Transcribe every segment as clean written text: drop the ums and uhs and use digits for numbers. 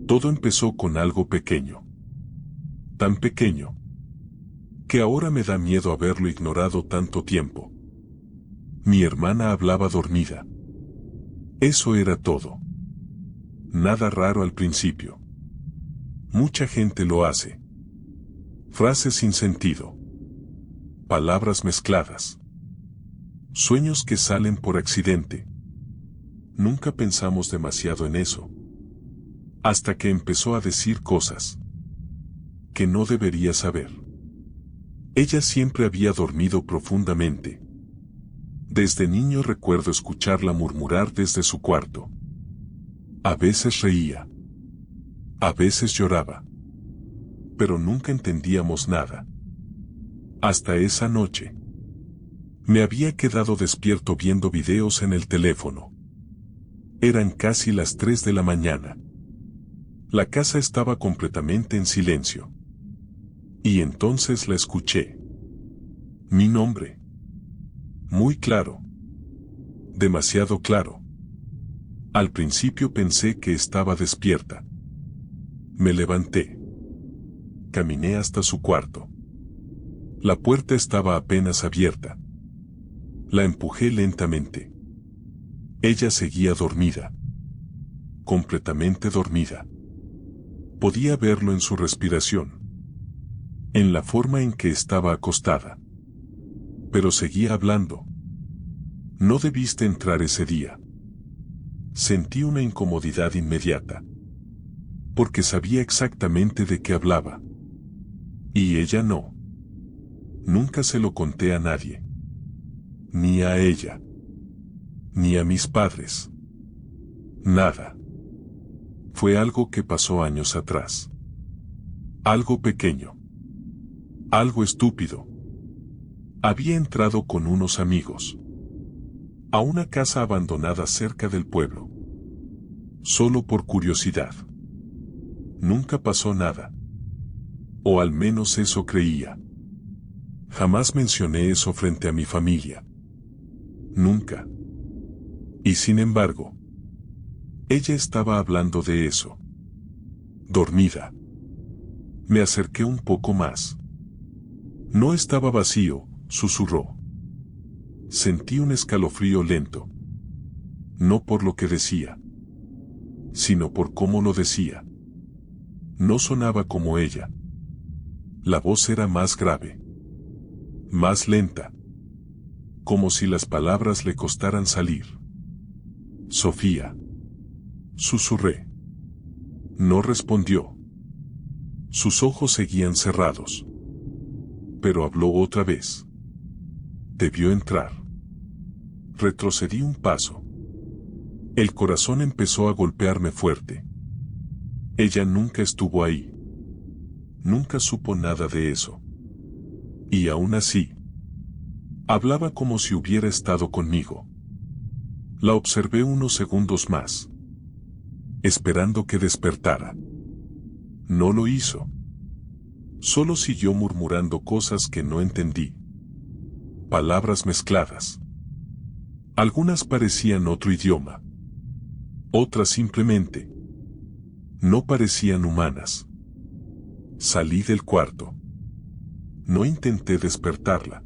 Todo empezó con algo pequeño. Tan pequeño que ahora me da miedo haberlo ignorado tanto tiempo. Mi hermana hablaba dormida. Eso era todo. Nada raro al principio. Mucha gente lo hace. Frases sin sentido. Palabras mezcladas. Sueños que salen por accidente. Nunca pensamos demasiado en eso. Hasta que empezó a decir cosas que no debería saber. Ella siempre había dormido profundamente. Desde niño recuerdo escucharla murmurar desde su cuarto. A veces reía. A veces lloraba. Pero nunca entendíamos nada. Hasta esa noche. Me había quedado despierto viendo videos en el teléfono. Eran casi las 3 de la mañana. La casa estaba completamente en silencio. Y entonces la escuché. Mi nombre. Muy claro. Demasiado claro. Al principio pensé que estaba despierta. Me levanté. Caminé hasta su cuarto. La puerta estaba apenas abierta. La empujé lentamente. Ella seguía dormida. Completamente dormida. Podía verlo en su respiración. En la forma en que estaba acostada. Pero seguía hablando. No debiste entrar ese día. Sentí una incomodidad inmediata. Porque sabía exactamente de qué hablaba. Y ella no. Nunca se lo conté a nadie. Ni a ella. Ni a mis padres. Nada. Fue algo que pasó años atrás. Algo pequeño. Algo estúpido. Había entrado con unos amigos a una casa abandonada cerca del pueblo. Solo por curiosidad. Nunca pasó nada. O al menos eso creía. Jamás mencioné eso frente a mi familia. Nunca. Y sin embargo, ella estaba hablando de eso. Dormida. Me acerqué un poco más. No estaba vacío, susurró. Sentí un escalofrío lento. No por lo que decía, sino por cómo lo decía. No sonaba como ella. La voz era más grave. Más lenta. Como si las palabras le costaran salir. Sofía. Susurré. No respondió. Sus ojos seguían cerrados. Pero habló otra vez. Debió entrar. Retrocedí un paso. El corazón empezó a golpearme fuerte. Ella nunca estuvo ahí. Nunca supo nada de eso. Y aún así, hablaba como si hubiera estado conmigo. La observé unos segundos más, esperando que despertara. No lo hizo. Solo siguió murmurando cosas que no entendí. Palabras mezcladas. Algunas parecían otro idioma. Otras simplemente no parecían humanas. Salí del cuarto. No intenté despertarla.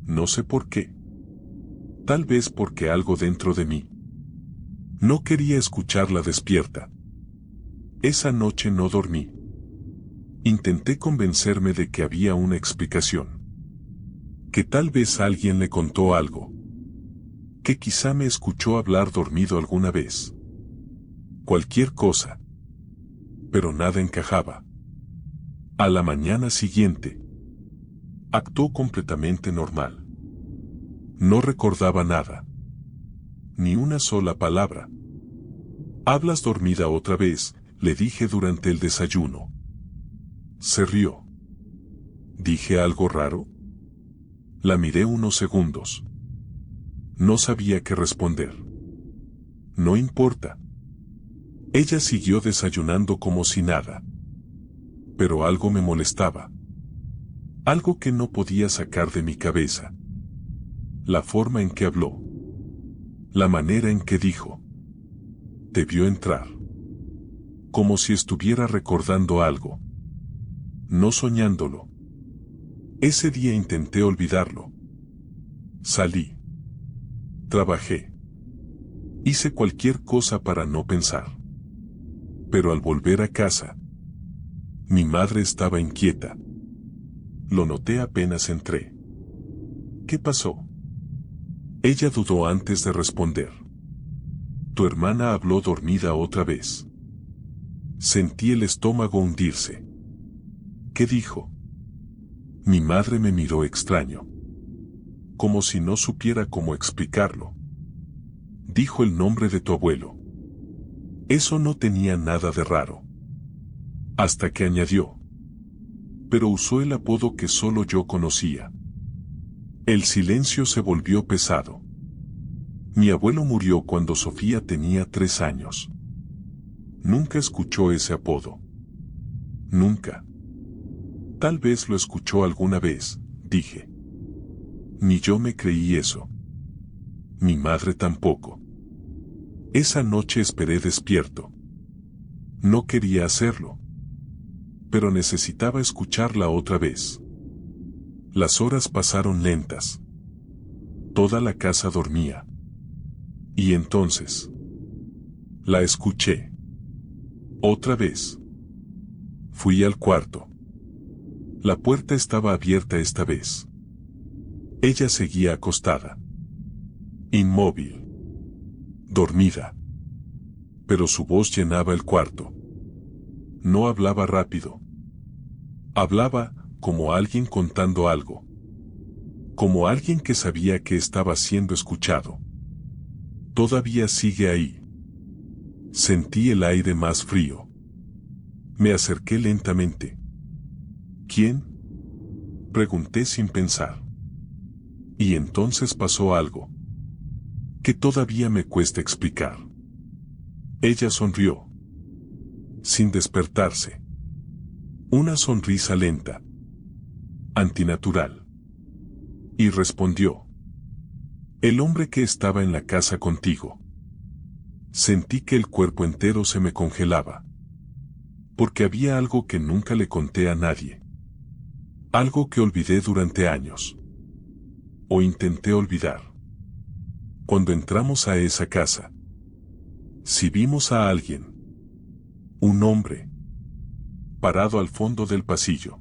No sé por qué. Tal vez porque algo dentro de mí no quería escucharla despierta. Esa noche no dormí. Intenté convencerme de que había una explicación. Que tal vez alguien le contó algo. Que quizá me escuchó hablar dormido alguna vez. Cualquier cosa. Pero nada encajaba. A la mañana siguiente, actuó completamente normal. No recordaba nada. Ni una sola palabra. ¿Hablas dormida otra vez?, le dije durante el desayuno. Se rió. ¿Dije algo raro? La miré unos segundos. No sabía qué responder. No importa. Ella siguió desayunando como si nada. Pero algo me molestaba. Algo que no podía sacar de mi cabeza. La forma en que habló. La manera en que dijo. Debió entrar. como si estuviera recordando algo, no soñándolo. Ese día intenté olvidarlo. Salí. Trabajé. Hice cualquier cosa para no pensar. Pero al volver a casa, mi madre estaba inquieta. Lo noté apenas entré. ¿Qué pasó? Ella dudó antes de responder. Tu hermana habló dormida otra vez. Sentí el estómago hundirse. ¿Qué dijo? Mi madre me miró extraño, como si no supiera cómo explicarlo. Dijo el nombre de tu abuelo. Eso no tenía nada de raro. Hasta que añadió. Pero usó el apodo que solo yo conocía. El silencio se volvió pesado. Mi abuelo murió cuando Sofía tenía 3 años. Nunca escuchó ese apodo. Nunca. Tal vez lo escuchó alguna vez, dije. Ni yo me creí eso. Mi madre tampoco. Esa noche esperé despierto. No quería hacerlo, pero necesitaba escucharla otra vez. Las horas pasaron lentas. Toda la casa dormía. Y entonces, la escuché. Otra vez. Fui al cuarto. La puerta estaba abierta esta vez. Ella seguía acostada. Inmóvil. Dormida. Pero su voz llenaba el cuarto. No hablaba rápido. Hablaba como alguien contando algo. Como alguien que sabía que estaba siendo escuchado. Todavía sigue ahí. Sentí el aire más frío. Me acerqué lentamente. ¿Quién? Pregunté sin pensar. Y entonces pasó algo que todavía me cuesta explicar. Ella sonrió. Sin despertarse. Una sonrisa lenta. Antinatural. Y respondió. El hombre que estaba en la casa contigo. Sentí que el cuerpo entero se me congelaba. Porque había algo que nunca le conté a nadie. Algo que olvidé durante años. O intenté olvidar. Cuando entramos a esa casa, si vimos a alguien, un hombre, parado al fondo del pasillo,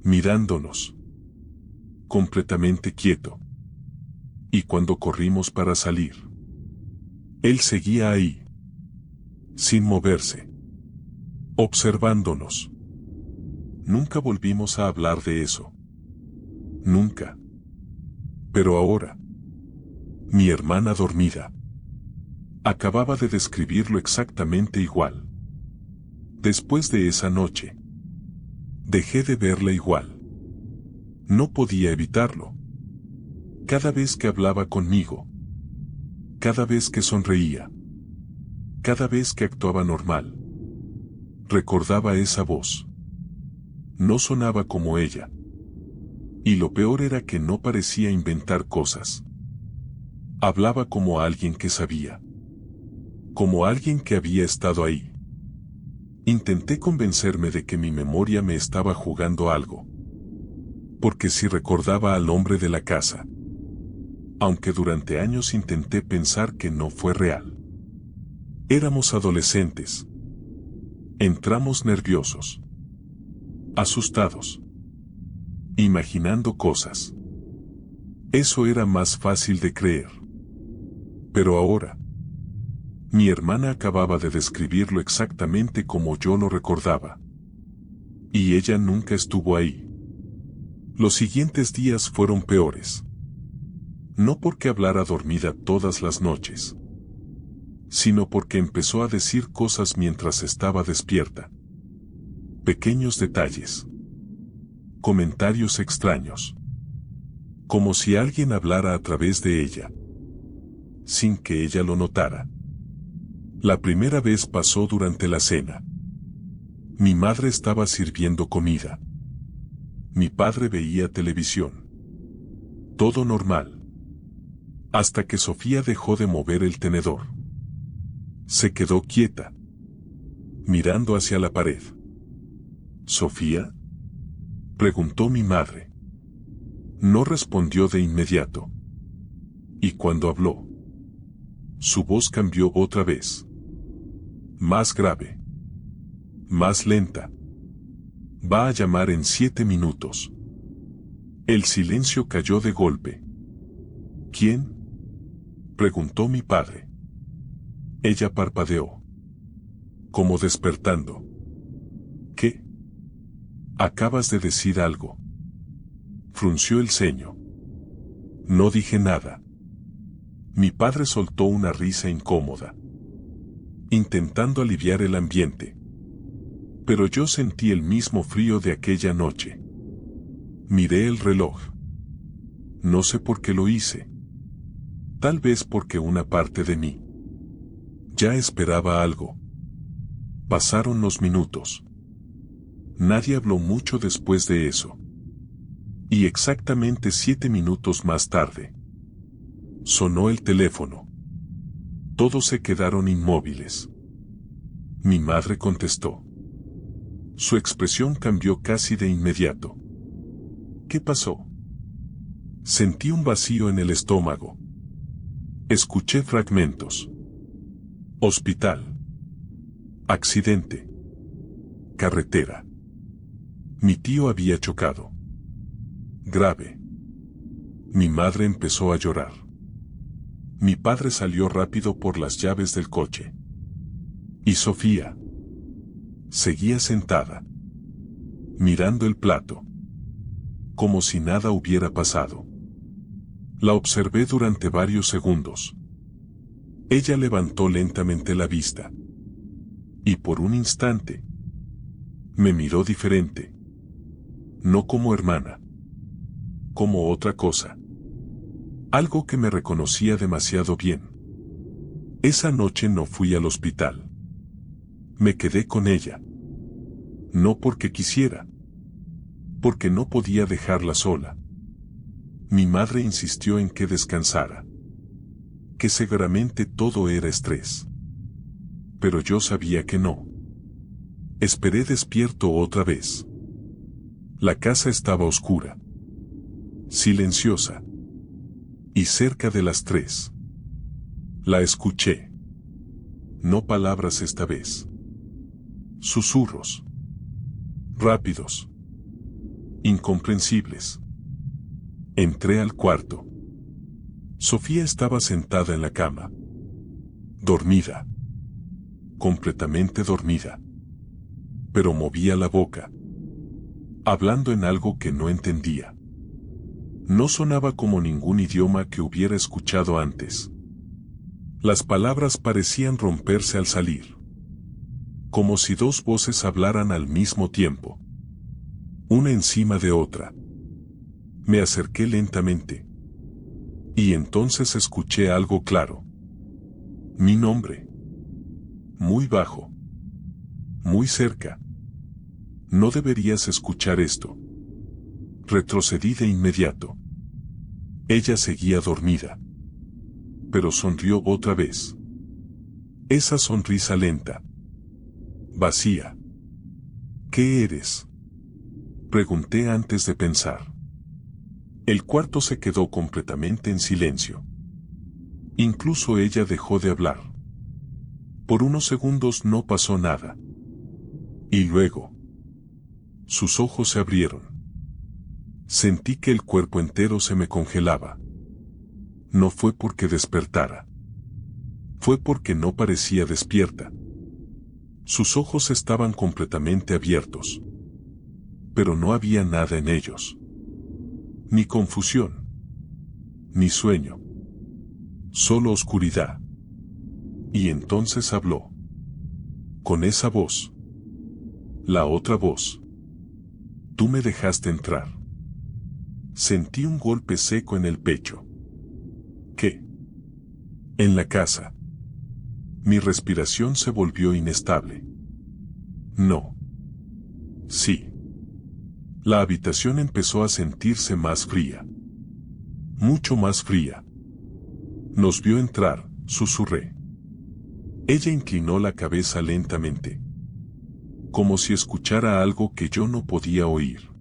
mirándonos, completamente quieto. Y cuando corrimos para salir, él seguía ahí, sin moverse, observándonos. Nunca volvimos a hablar de eso. Nunca. Pero ahora, mi hermana dormida, acababa de describirlo exactamente igual. Después de esa noche, dejé de verla igual. No podía evitarlo. Cada vez que hablaba conmigo, cada vez que sonreía, cada vez que actuaba normal, recordaba esa voz. No sonaba como ella. Y lo peor era que no parecía inventar cosas. Hablaba como alguien que sabía. Como alguien que había estado ahí. Intenté convencerme de que mi memoria me estaba jugando algo. Porque si recordaba al hombre de la casa. Aunque durante años intenté pensar que no fue real. Éramos adolescentes. Entramos nerviosos. Asustados. Imaginando cosas. Eso era más fácil de creer. Pero ahora, mi hermana acababa de describirlo exactamente como yo lo recordaba. Y ella nunca estuvo ahí. Los siguientes días fueron peores. No porque hablara dormida todas las noches, sino porque empezó a decir cosas mientras estaba despierta. Pequeños detalles. Comentarios extraños. Como si alguien hablara a través de ella. Sin que ella lo notara. La primera vez pasó durante la cena. Mi madre estaba sirviendo comida. Mi padre veía televisión. Todo normal. Hasta que Sofía dejó de mover el tenedor. Se quedó quieta. mirando hacia la pared. ¿Sofía?, preguntó mi madre. No respondió de inmediato. Y cuando habló, su voz cambió otra vez. Más grave. Más lenta. Va a llamar en 7 minutos. El silencio cayó de golpe. ¿Quién?, preguntó mi padre. Ella parpadeó, como despertando. ¿Qué? Acabas de decir algo. Frunció el ceño. No dije nada. Mi padre soltó una risa incómoda, intentando aliviar el ambiente. Pero yo sentí el mismo frío de aquella noche. Miré el reloj. No sé por qué lo hice. Tal vez porque una parte de mí ya esperaba algo. Pasaron los minutos. Nadie habló mucho después de eso. Y exactamente 7 minutos más tarde, sonó el teléfono. Todos se quedaron inmóviles. Mi madre contestó. Su expresión cambió casi de inmediato. ¿Qué pasó? Sentí un vacío en el estómago. Escuché fragmentos. Hospital. Accidente. Carretera. Mi tío había chocado. Grave. Mi madre empezó a llorar. Mi padre salió rápido por las llaves del coche. ¿Y Sofía? Seguía sentada, mirando el plato, como si nada hubiera pasado. La observé durante varios segundos. Ella levantó lentamente la vista. Y por un instante, me miró diferente. No como hermana, como otra cosa. Algo que me reconocía demasiado bien. Esa noche no fui al hospital. Me quedé con ella. No porque quisiera. Porque no podía dejarla sola. Mi madre insistió en que descansara. Que seguramente todo era estrés. Pero yo sabía que no. Esperé despierto otra vez. La casa estaba oscura, silenciosa, y cerca de las 3. La escuché. No palabras esta vez. Susurros. Rápidos. Incomprensibles. Entré al cuarto. Sofía estaba sentada en la cama. Dormida. Completamente dormida. Pero movía la boca, hablando en algo que no entendía. No sonaba como ningún idioma que hubiera escuchado antes. Las palabras parecían romperse al salir. Como si 2 voces hablaran al mismo tiempo. Una encima de otra. Me acerqué lentamente. Y entonces escuché algo claro. Mi nombre. Muy bajo. Muy cerca. No deberías escuchar esto. Retrocedí de inmediato. Ella seguía dormida. Pero sonrió otra vez. Esa sonrisa lenta. Vacía. ¿Qué eres?, pregunté antes de pensar. El cuarto se quedó completamente en silencio. Incluso ella dejó de hablar. Por unos segundos no pasó nada. Y luego, sus ojos se abrieron. Sentí que el cuerpo entero se me congelaba. No fue porque despertara. Fue porque no parecía despierta. Sus ojos estaban completamente abiertos. Pero no había nada en ellos. Ni confusión. Ni sueño. Solo oscuridad. Y entonces habló. Con esa voz. La otra voz. Tú me dejaste entrar. Sentí un golpe seco en el pecho. ¿Qué? En la casa. Mi respiración se volvió inestable. No. Sí. La habitación empezó a sentirse más fría. Mucho más fría. Nos vio entrar, susurré. Ella inclinó la cabeza lentamente. como si escuchara algo que yo no podía oír.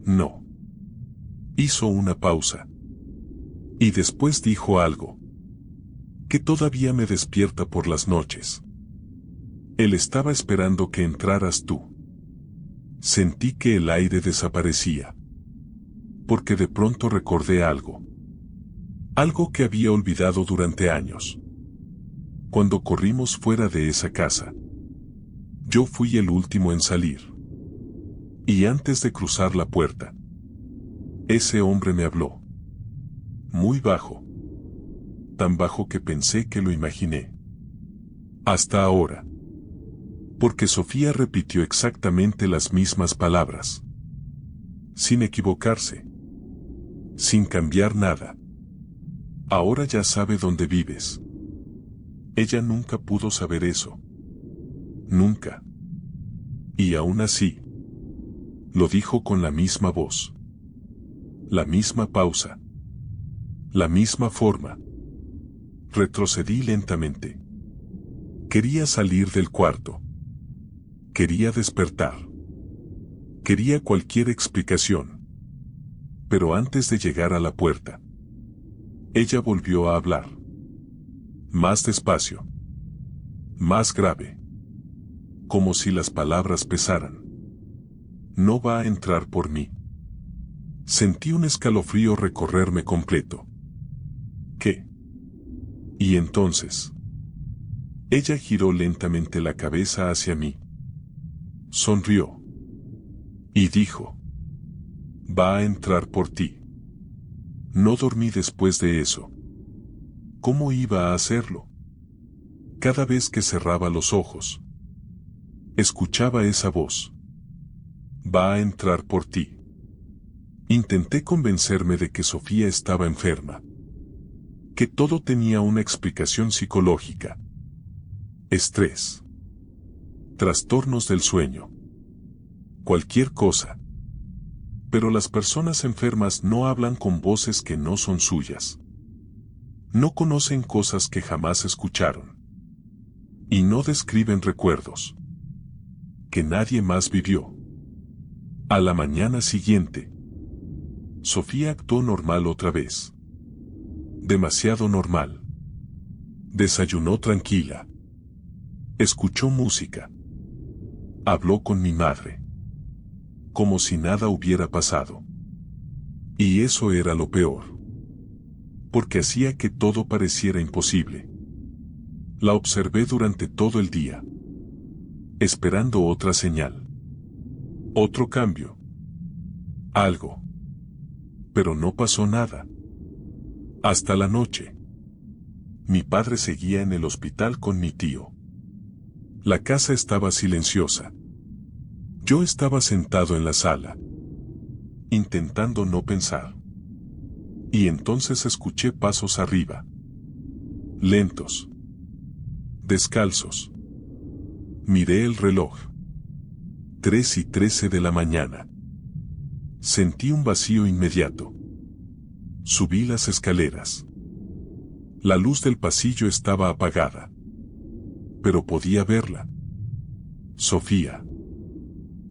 No. Hizo una pausa. Y después dijo algo que todavía me despierta por las noches. Él estaba esperando que entraras tú. Sentí que el aire desaparecía. Porque de pronto recordé algo. Algo que había olvidado durante años. Cuando corrimos fuera de esa casa, yo fui el último en salir. Y antes de cruzar la puerta, ese hombre me habló. Muy bajo. Tan bajo que pensé que lo imaginé. Hasta ahora. Porque Sofía repitió exactamente las mismas palabras. Sin equivocarse. Sin cambiar nada. Ahora ya sabe dónde vives. Ella nunca pudo saber eso. Nunca. Y aún así, lo dijo con la misma voz. La misma pausa. La misma forma. Retrocedí lentamente. Quería salir del cuarto. Quería despertar. Quería cualquier explicación. Pero antes de llegar a la puerta, ella volvió a hablar. Más despacio. Más grave. Como si las palabras pesaran. No va a entrar por mí. Sentí un escalofrío recorrerme completo. ¿Qué? Y entonces, ella giró lentamente la cabeza hacia mí. Sonrió. Y dijo, va a entrar por ti. No dormí después de eso. ¿Cómo iba a hacerlo? Cada vez que cerraba los ojos, escuchaba esa voz. Va a entrar por ti. Intenté convencerme de que Sofía estaba enferma. Que todo tenía una explicación psicológica. Estrés. Trastornos del sueño. Cualquier cosa. Pero las personas enfermas no hablan con voces que no son suyas. No conocen cosas que jamás escucharon. Y no describen recuerdos que nadie más vivió. A la mañana siguiente, Sofía actuó normal otra vez. Demasiado normal. Desayunó tranquila. Escuchó música. Habló con mi madre. Como si nada hubiera pasado. Y eso era lo peor. Porque hacía que todo pareciera imposible. La observé durante todo el día. Esperando otra señal. Otro cambio. Algo. Pero no pasó nada. Hasta la noche. Mi padre seguía en el hospital con mi tío. La casa estaba silenciosa. Yo estaba sentado en la sala, intentando no pensar. Y entonces escuché pasos arriba. Lentos. Descalzos. Miré el reloj. 3:13 de la mañana. Sentí un vacío inmediato. Subí las escaleras. La luz del pasillo estaba apagada. Pero podía verla. Sofía.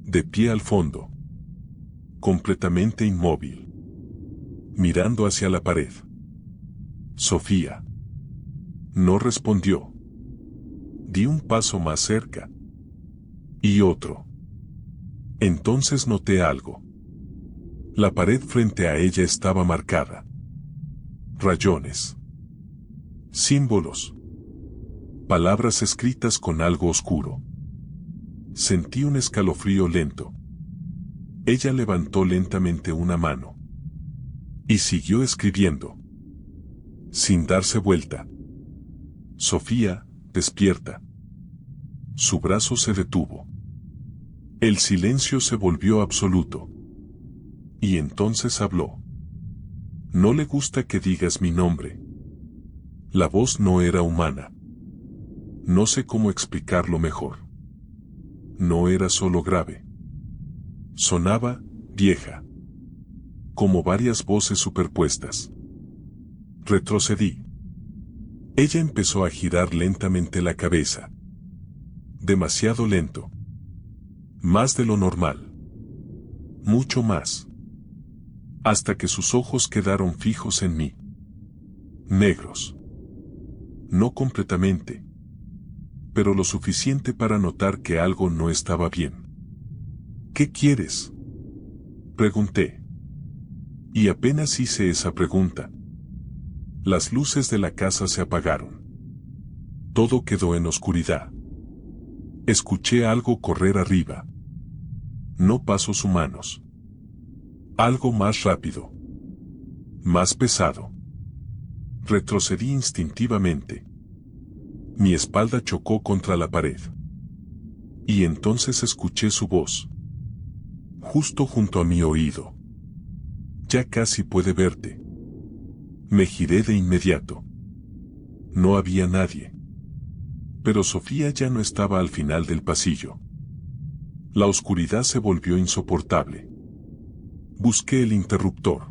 De pie al fondo. Completamente inmóvil. Mirando hacia la pared. Sofía. No respondió. Di un paso más cerca. Y otro. Entonces noté algo. La pared frente a ella estaba marcada. Rayones. Símbolos. Palabras escritas con algo oscuro. Sentí un escalofrío lento. Ella levantó lentamente una mano. Y siguió escribiendo. Sin darse vuelta. Sofía, despierta. Su brazo se detuvo. El silencio se volvió absoluto. Y entonces habló. No le gusta que digas mi nombre. La voz no era humana. No sé cómo explicarlo mejor. No era solo grave. Sonaba vieja. Como varias voces superpuestas. Retrocedí. Ella empezó a girar lentamente la cabeza. Demasiado lento. Más de lo normal. Mucho más. Hasta que sus ojos quedaron fijos en mí. Negros. No completamente, pero lo suficiente para notar que algo no estaba bien. ¿Qué quieres?, pregunté. Y apenas hice esa pregunta, las luces de la casa se apagaron. Todo quedó en oscuridad. Escuché algo correr arriba. No pasos humanos. Algo más rápido. Más pesado. Retrocedí instintivamente. Mi espalda chocó contra la pared. Y entonces escuché su voz. Justo junto a mi oído. Ya casi puede verte. Me giré de inmediato. No había nadie. Pero Sofía ya no estaba al final del pasillo. La oscuridad se volvió insoportable. Busqué el interruptor.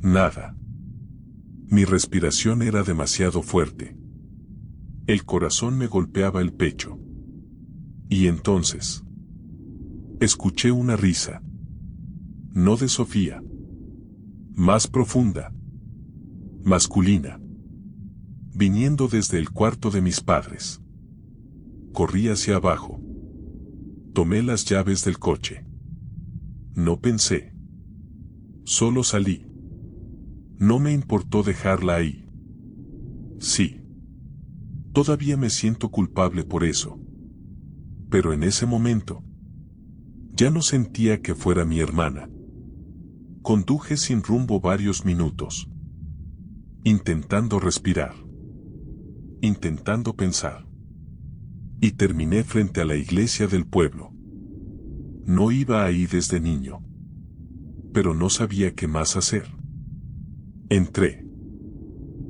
Nada. Mi respiración era demasiado fuerte. El corazón me golpeaba el pecho. Y entonces escuché una risa. No de Sofía. Más profunda. Masculina. Viniendo desde el cuarto de mis padres. Corrí hacia abajo. Tomé las llaves del coche. No pensé. Solo salí. No me importó dejarla ahí. Sí. Todavía me siento culpable por eso. Pero en ese momento, ya no sentía que fuera mi hermana. Conduje sin rumbo varios minutos. Intentando respirar. Intentando pensar. Y terminé frente a la iglesia del pueblo. No iba ahí desde niño. Pero no sabía qué más hacer. Entré.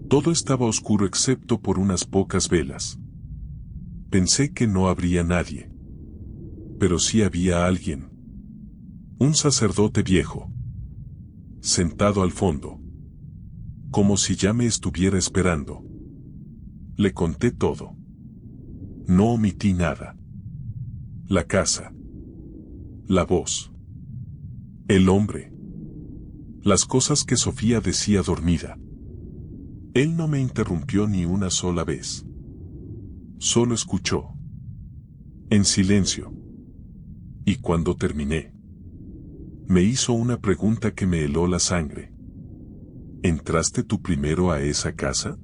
Todo estaba oscuro excepto por unas pocas velas. Pensé que no habría nadie. Pero sí había alguien. Un sacerdote viejo. Sentado al fondo. Como si ya me estuviera esperando. Le conté todo. No omití nada. La casa. La voz. El hombre. Las cosas que Sofía decía dormida. Él no me interrumpió ni una sola vez. Solo escuchó. En silencio. Y cuando terminé, me hizo una pregunta que me heló la sangre. ¿Entraste tú primero a esa casa?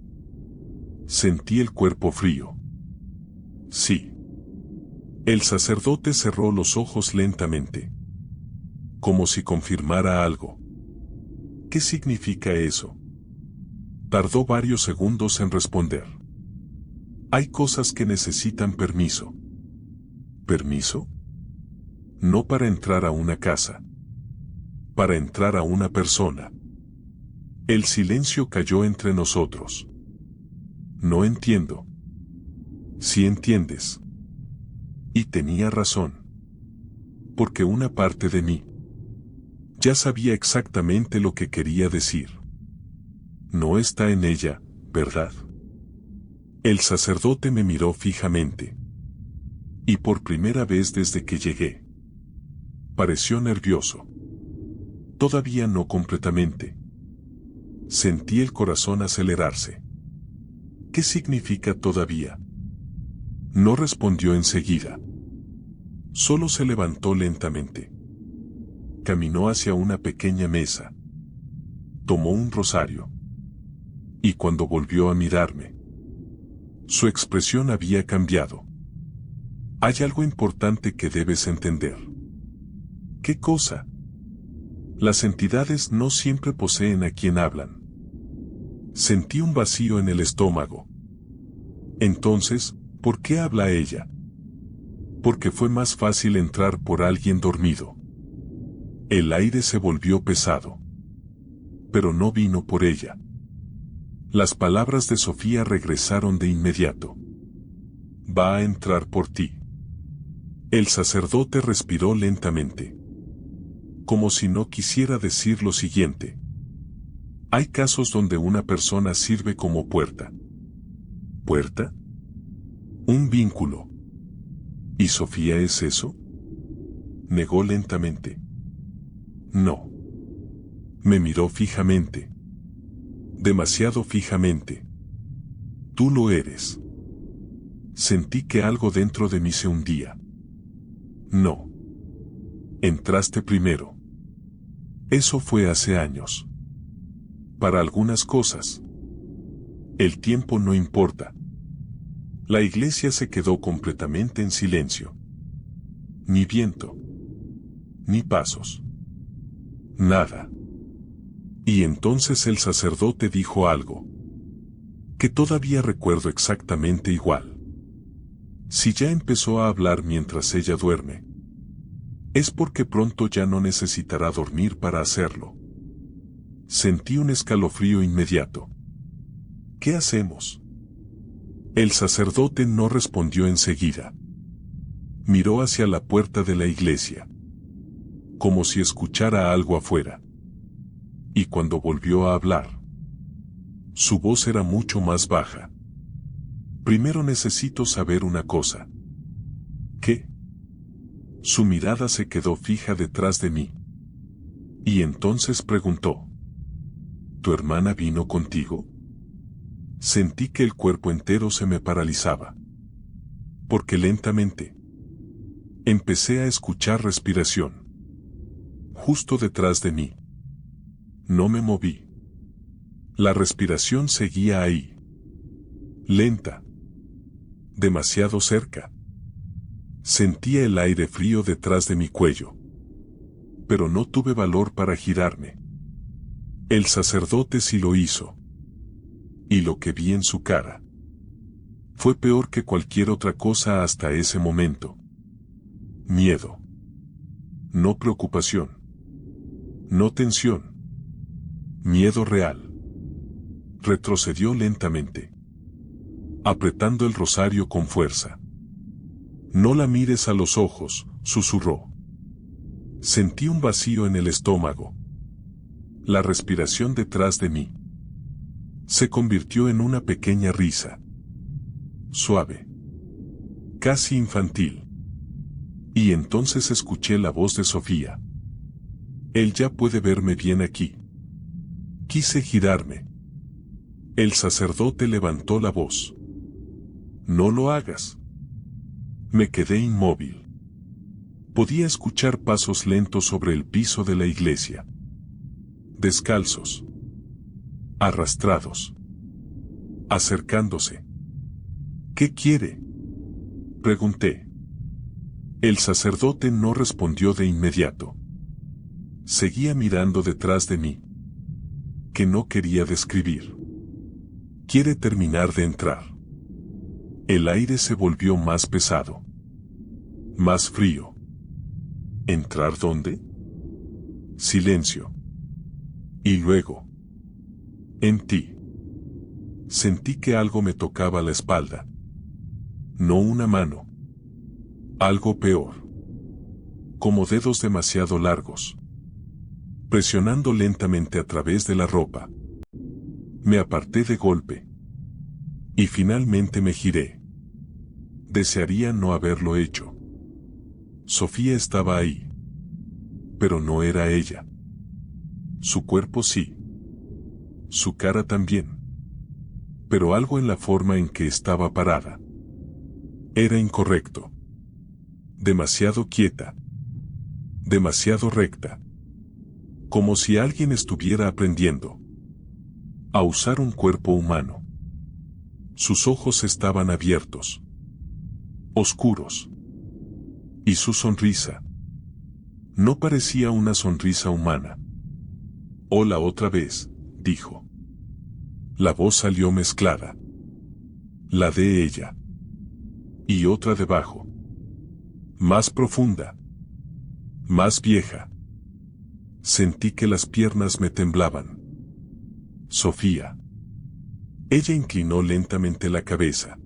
Sentí el cuerpo frío. Sí. El sacerdote cerró los ojos lentamente. Como si confirmara algo. ¿Qué significa eso? Tardó varios segundos en responder. Hay cosas que necesitan permiso. ¿Permiso? No para entrar a una casa. Para entrar a una persona. El silencio cayó entre nosotros. No entiendo. Sí entiendes. Y tenía razón. Porque una parte de mí ya sabía exactamente lo que quería decir. No está en ella, ¿verdad? El sacerdote me miró fijamente. Y por primera vez desde que llegué. Pareció nervioso. Todavía no completamente. Sentí el corazón acelerarse. ¿Qué significa todavía? No respondió enseguida. Solo se levantó lentamente. Caminó hacia una pequeña mesa. Tomó un rosario. Y cuando volvió a mirarme, su expresión había cambiado. Hay algo importante que debes entender. ¿Qué cosa? Las entidades no siempre poseen a quien hablan. Sentí un vacío en el estómago. Entonces, ¿por qué habla ella? Porque fue más fácil entrar por alguien dormido. El aire se volvió pesado. Pero no vino por ella. Las palabras de Sofía regresaron de inmediato. Va a entrar por ti. El sacerdote respiró lentamente. Como si no quisiera decir lo siguiente. Hay casos donde una persona sirve como puerta. ¿Puerta? Un vínculo. ¿Y Sofía es eso? negó lentamente. No. Me miró fijamente. Demasiado fijamente. Tú lo eres. Sentí que algo dentro de mí se hundía. No. Entraste primero. Eso fue hace años. Para algunas cosas. El tiempo no importa. La iglesia se quedó completamente en silencio. Ni viento. Ni pasos. Nada. Y entonces el sacerdote dijo algo que todavía recuerdo exactamente igual. Si ya empezó a hablar mientras ella duerme, es porque pronto ya no necesitará dormir para hacerlo. Sentí un escalofrío inmediato. ¿Qué hacemos? El sacerdote no respondió enseguida. Miró hacia la puerta de la iglesia, como si escuchara algo afuera. Y cuando volvió a hablar, su voz era mucho más baja. Primero necesito saber una cosa. ¿Qué? Su mirada se quedó fija detrás de mí. Y entonces preguntó: ¿Tu hermana vino contigo? Sentí que el cuerpo entero se me paralizaba. Porque lentamente empecé a escuchar respiración. Justo detrás de mí. No me moví. La respiración seguía ahí. Lenta. Demasiado cerca. Sentía el aire frío detrás de mi cuello. Pero no tuve valor para girarme. El sacerdote sí lo hizo. Y lo que vi en su cara fue peor que cualquier otra cosa hasta ese momento. Miedo. No preocupación. No tensión. Miedo real. Retrocedió lentamente, apretando el rosario con fuerza. No la mires a los ojos, susurró. Sentí un vacío en el estómago. La respiración detrás de mí se convirtió en una pequeña risa. Suave. Casi infantil. Y entonces escuché la voz de Sofía. Él ya puede verme bien aquí. Quise girarme. El sacerdote levantó la voz. No lo hagas. Me quedé inmóvil. Podía escuchar pasos lentos sobre el piso de la iglesia. Descalzos. Arrastrados. Acercándose. ¿Qué quiere? Pregunté. El sacerdote no respondió de inmediato. Seguía mirando detrás de mí, que no quería describir. Quiere terminar de entrar. El aire se volvió más pesado. Más frío. ¿Entrar dónde? Silencio. Y luego. En ti. Sentí que algo me tocaba la espalda. No una mano. Algo peor. Como dedos demasiado largos. Presionando lentamente a través de la ropa. Me aparté de golpe. Y finalmente me giré. Desearía no haberlo hecho. Sofía estaba ahí. Pero no era ella. Su cuerpo sí. Su cara también. Pero algo en la forma en que estaba parada era incorrecto. Demasiado quieta. Demasiado recta. Como si alguien estuviera aprendiendo a usar un cuerpo humano. Sus ojos estaban abiertos. Oscuros. Y su sonrisa no parecía una sonrisa humana. Hola otra vez, dijo. La voz salió mezclada. La de ella. Y otra debajo. Más profunda. Más vieja. Sentí que las piernas me temblaban. Sofía. Ella inclinó lentamente la cabeza.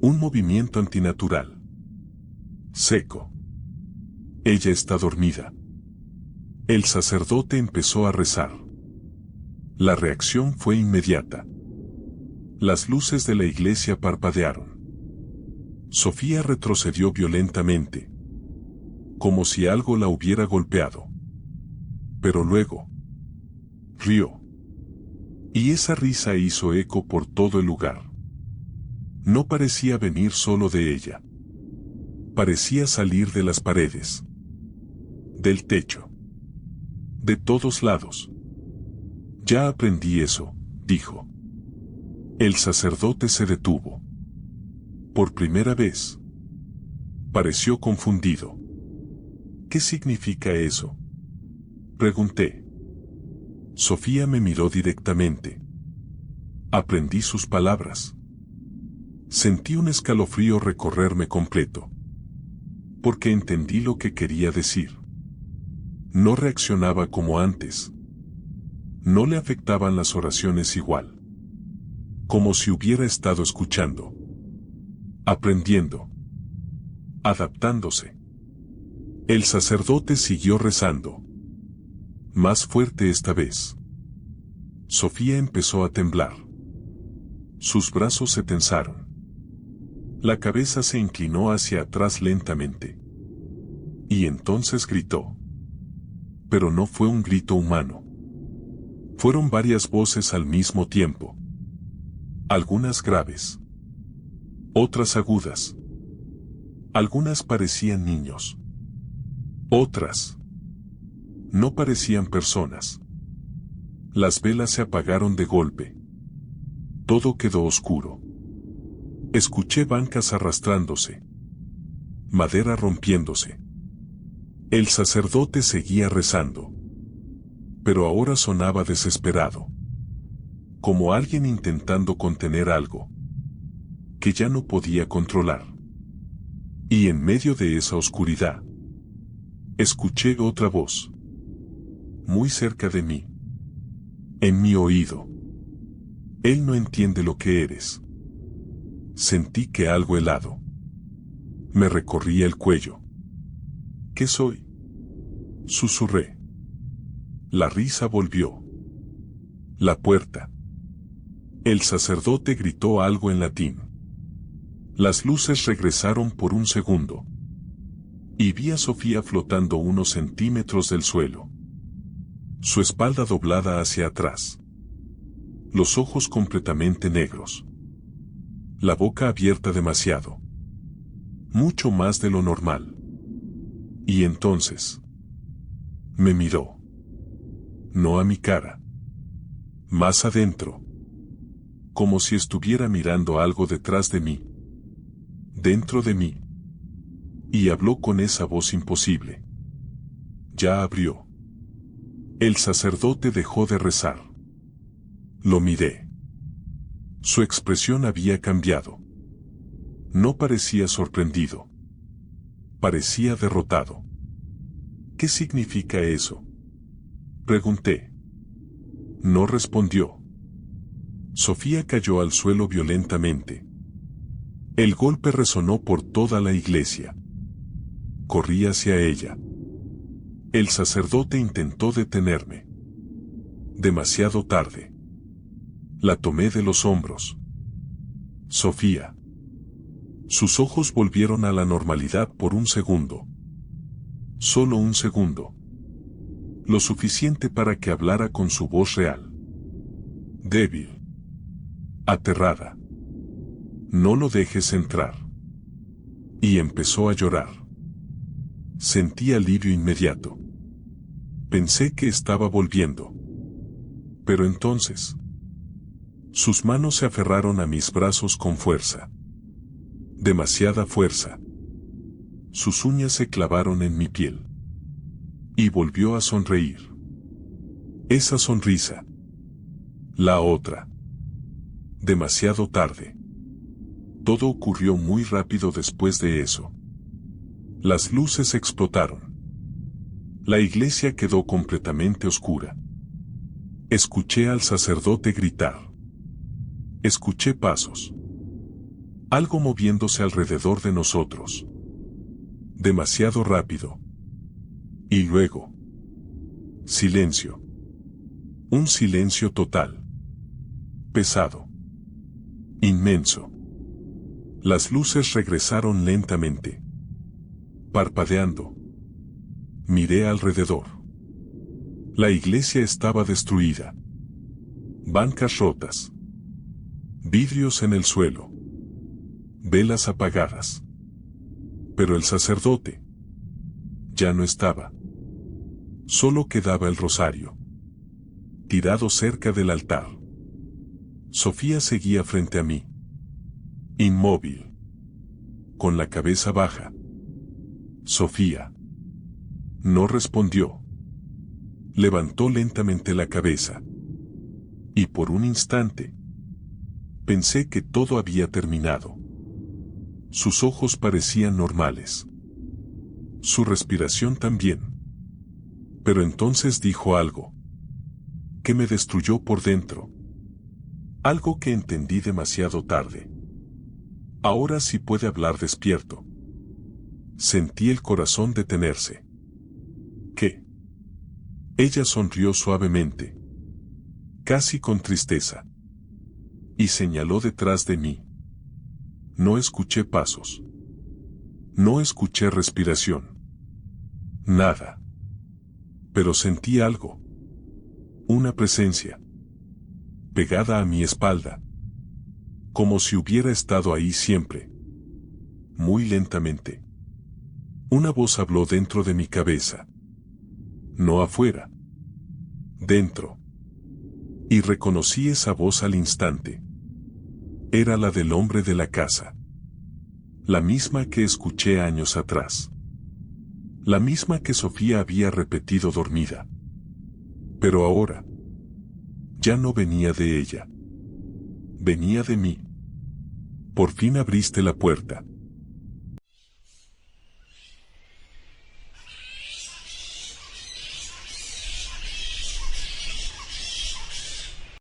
Un movimiento antinatural. Seco. Ella está dormida. El sacerdote empezó a rezar. La reacción fue inmediata. Las luces de la iglesia parpadearon. Sofía retrocedió violentamente. como si algo la hubiera golpeado. Pero luego rió. Y esa risa hizo eco por todo el lugar. No parecía venir solo de ella. Parecía salir de las paredes, del techo, de todos lados. Ya aprendí eso, dijo. El sacerdote se detuvo. Por primera vez. Pareció confundido. ¿Qué significa eso?, pregunté. Sofía me miró directamente. Aprendí sus palabras. Sentí un escalofrío recorrerme completo. Porque entendí lo que quería decir. No reaccionaba como antes. No le afectaban las oraciones igual. Como si hubiera estado escuchando. Aprendiendo. Adaptándose. El sacerdote siguió rezando. Más fuerte esta vez. Sofía empezó a temblar. Sus brazos se tensaron. La cabeza se inclinó hacia atrás lentamente. Y entonces gritó. Pero no fue un grito humano. Fueron varias voces al mismo tiempo. Algunas graves. Otras agudas. Algunas parecían niños. Otras no parecían personas. Las velas se apagaron de golpe. Todo quedó oscuro. Escuché bancas arrastrándose. Madera rompiéndose. El sacerdote seguía rezando. Pero ahora sonaba desesperado. Como alguien intentando contener algo que ya no podía controlar. Y en medio de esa oscuridad, escuché otra voz. Muy cerca de mí. En mi oído. Él no entiende lo que eres. Sentí que algo helado me recorría el cuello. ¿Qué soy?, susurré. La risa volvió. La puerta. El sacerdote gritó algo en latín. Las luces regresaron por un segundo. Y vi a Sofía flotando unos centímetros del suelo. Su espalda doblada hacia atrás. Los ojos completamente negros. La boca abierta demasiado. Mucho más de lo normal. Y entonces me miró. No a mi cara. Más adentro. Como si estuviera mirando algo detrás de mí. Dentro de mí. Y habló con esa voz imposible. Ya abrió. El sacerdote dejó de rezar. Lo miré. Su expresión había cambiado. No parecía sorprendido. Parecía derrotado. ¿Qué significa eso?, pregunté. No respondió. Sofía cayó al suelo violentamente. El golpe resonó por toda la iglesia. Corrí hacia ella. El sacerdote intentó detenerme. Demasiado tarde. La tomé de los hombros. Sofía. Sus ojos volvieron a la normalidad por un segundo. Solo un segundo. Lo suficiente para que hablara con su voz real. Débil. Aterrada. No lo dejes entrar. Y empezó a llorar. Sentí alivio inmediato. Pensé que estaba volviendo. Pero entonces, sus manos se aferraron a mis brazos con fuerza. Demasiada fuerza. Sus uñas se clavaron en mi piel. Y volvió a sonreír. Esa sonrisa. La otra. Demasiado tarde. Todo ocurrió muy rápido después de eso. Las luces explotaron. La iglesia quedó completamente oscura. Escuché al sacerdote gritar. Escuché pasos. Algo moviéndose alrededor de nosotros. Demasiado rápido. Y luego. Silencio. Un silencio total. Pesado. Inmenso. Las luces regresaron lentamente. Parpadeando. Miré alrededor. La iglesia estaba destruida. Bancas rotas. Vidrios en el suelo. Velas apagadas. Pero el sacerdote ya no estaba. Solo quedaba el rosario, tirado cerca del altar. Sofía seguía frente a mí, inmóvil, con la cabeza baja. Sofía no respondió. Levantó lentamente la cabeza. Y por un instante, pensé que todo había terminado. Sus ojos parecían normales. Su respiración también. Pero entonces dijo algo que me destruyó por dentro. Algo que entendí demasiado tarde. Ahora sí puede hablar despierto. Sentí el corazón detenerse. ¿Qué? Ella sonrió suavemente, casi con tristeza, y señaló detrás de mí. No escuché pasos. No escuché respiración. Nada. Pero sentí algo. Una presencia. Pegada a mi espalda. Como si hubiera estado ahí siempre. Muy lentamente. Una voz habló dentro de mi cabeza. No afuera. Dentro. Y reconocí esa voz al instante. Era la del hombre de la casa. La misma que escuché años atrás. La misma que Sofía había repetido dormida. Pero ahora, ya no venía de ella. Venía de mí. Por fin abriste la puerta.